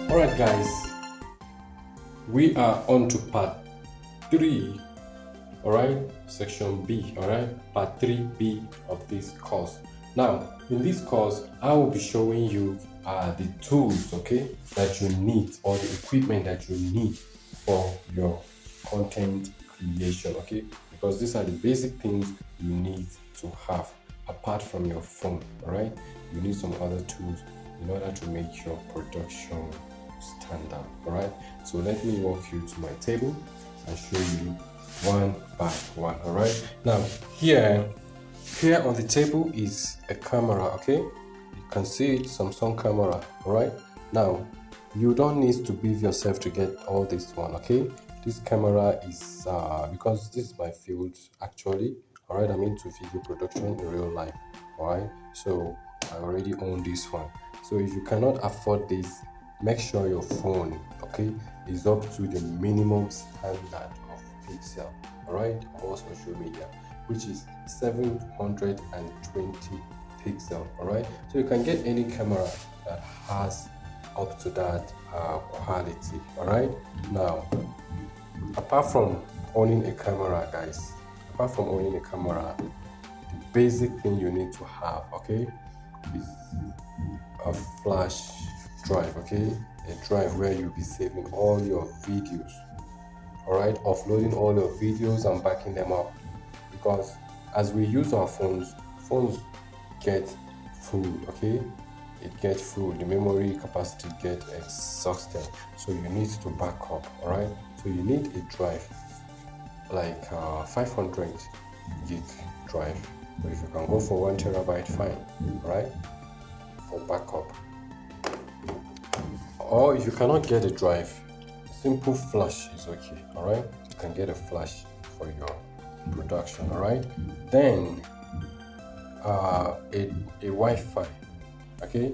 Alright, guys, we are on to part 3, alright, section B, alright, part 3B of this course. Now, in this course, I will be showing you the tools, okay, that you need, or the equipment that you need for your content creation, okay, because these are the basic things you need to have apart from your phone, alright. You need some other tools in order to make your production stand out. Alright, so let me walk you to my table and show you one by one. Alright, now here on the table is a camera. Okay, you can see it, Samsung camera. Alright, now you don't need to beef yourself to get all this one. Okay, this camera is because this is my field actually. Alright, I'm into video production in real life. Alright, so I already own this one. So if you cannot afford this, make sure your phone, okay, is up to the minimum standard of pixel, all right, on social media, which is 720 pixel. All right, so you can get any camera that has up to that quality. All right, now apart from owning a camera, guys, the basic thing you need to have, okay, is a flash drive. Okay, a drive where you'll be saving all your videos, all right, offloading all your videos and backing them up, because as we use our phones get full. Okay, it gets full, the memory capacity get exhausted, so you need to back up. All right, so you need a drive like 500 gig drive, but if you can go for 1 terabyte, fine. Right, for backup. Or if you cannot get a drive, simple flash is okay. All right, you can get a flash for your production. All right, then a Wi-Fi. Okay,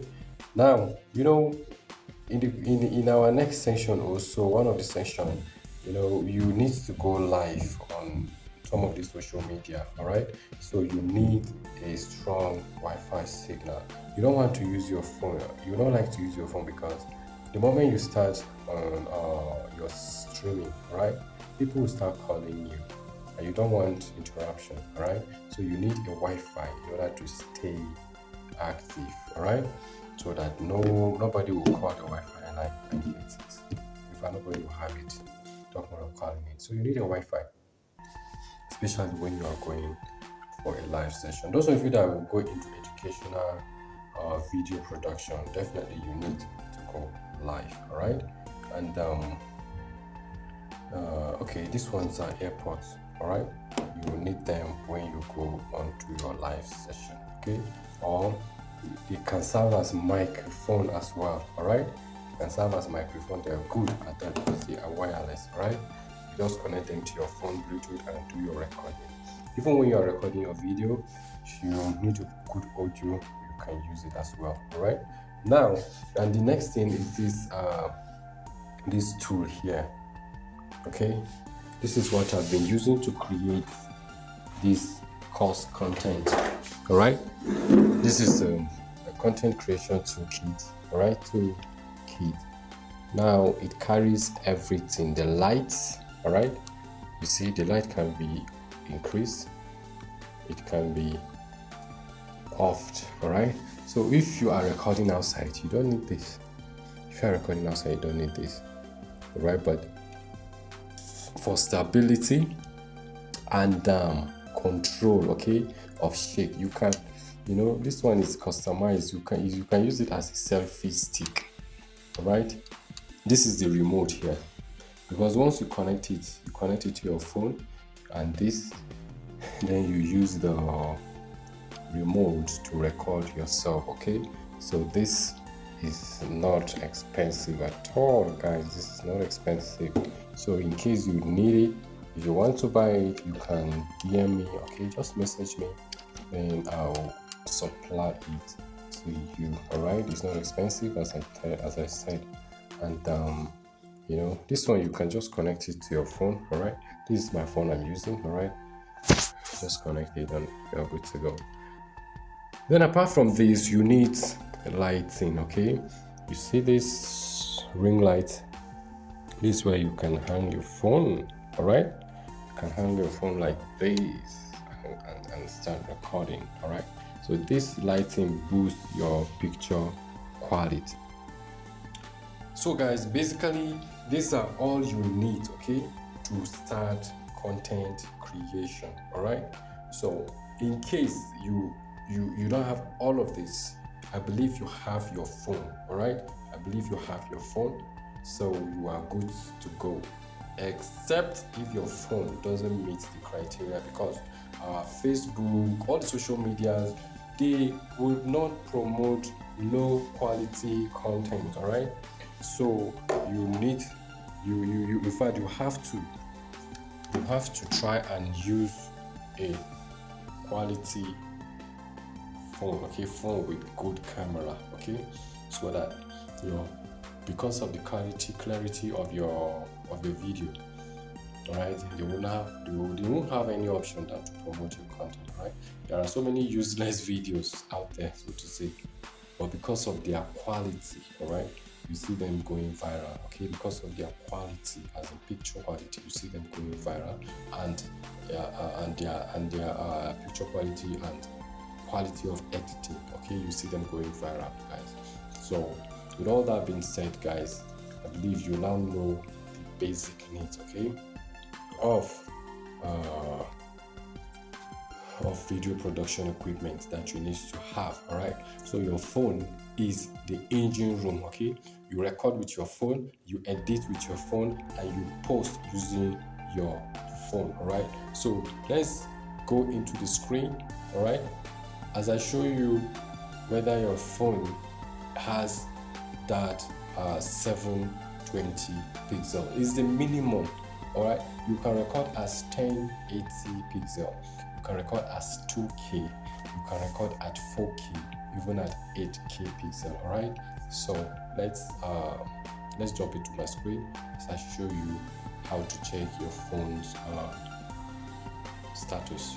now in our next section, also one of the section, you need to go live on some of the social media. All right, so you need a strong Wi-Fi signal. You don't want to use your phone. You don't like to use your phone because the moment you start on your streaming, right, people will start calling you, and you don't want interruption. All right, so you need a Wi-Fi in order to stay active. All right, so that nobody will call the Wi-Fi and I get it. If nobody will have it, talk more of calling it. So you need a Wi-Fi, especially when you are going for a live session. Those of you that will go into educational video production, definitely you need to go live. All right, and okay, these ones are AirPods. All right, you will need them when you go onto your live session. Okay, or it can serve as microphone as well. All right, it can serve as microphone. They're good at that because they are wireless. Right, you just connect them to your phone Bluetooth and do your recording. Even when you are recording your video, you need a good audio, you can use it as well. All right, now, and the next thing is this tool here. Okay, this is what I've been using to create this course content. All right, this is a content creation toolkit. All right, toolkit. Now it carries everything. The lights. All right, you see the light can be increased, it can be offed. All right, so if you are recording outside, you don't need this. If you are recording outside, you don't need this. All right, but for stability and control, okay, of shake, you can, this one is customized. You can use it as a selfie stick. All right, this is the remote here, because once you connect it to your phone, and this, then you use the remote to record yourself. Okay, so this is not expensive at all, guys. This is not expensive. So in case you need it, if you want to buy it, you can DM me. Okay, just message me, then I'll supply it to you. All right, it's not expensive, as I said, and this one you can just connect it to your phone. All right, this is my phone I'm using. All right, just connect it and you're good to go. Then apart from this, you need lighting. Okay, you see this ring light. This is where you can hang your phone. All right, you can hang your phone like this and start recording. All right, so this lighting boosts your picture quality. So guys, basically these are all you need, okay, to start content creation. All right, so in case you don't have all of this, I believe you have your phone. All right, I believe you have your phone, so you are good to go, except if your phone doesn't meet the criteria, because Facebook, all the social medias, they would not promote low quality content. All right, so you need you in fact you have to try and use a quality phone, okay, phone with good camera, okay, so that because of the clarity of the video, all right, they won't have any option than to promote your content. Right, there are so many useless videos out there, so to say, but because of their quality, all right, you see them going viral, okay, because of their quality, as in picture quality, you see them going viral, and their picture quality and quality of editing, okay, you see them going viral, guys. So with all that being said, guys, I believe you now know the basic needs, okay, of video production equipment that you need to have. All right, so your phone is the engine room, okay, you record with your phone, you edit with your phone, and you post using your phone. All right, so let's go into the screen. All right, as I show you whether your phone has that 720 pixel is the minimum. All right, you can record as 1080 pixel, you can record as 2K, you can record at 4K, even at 8K pixel. All right, so let's jump into my screen as I show you how to check your phone's status.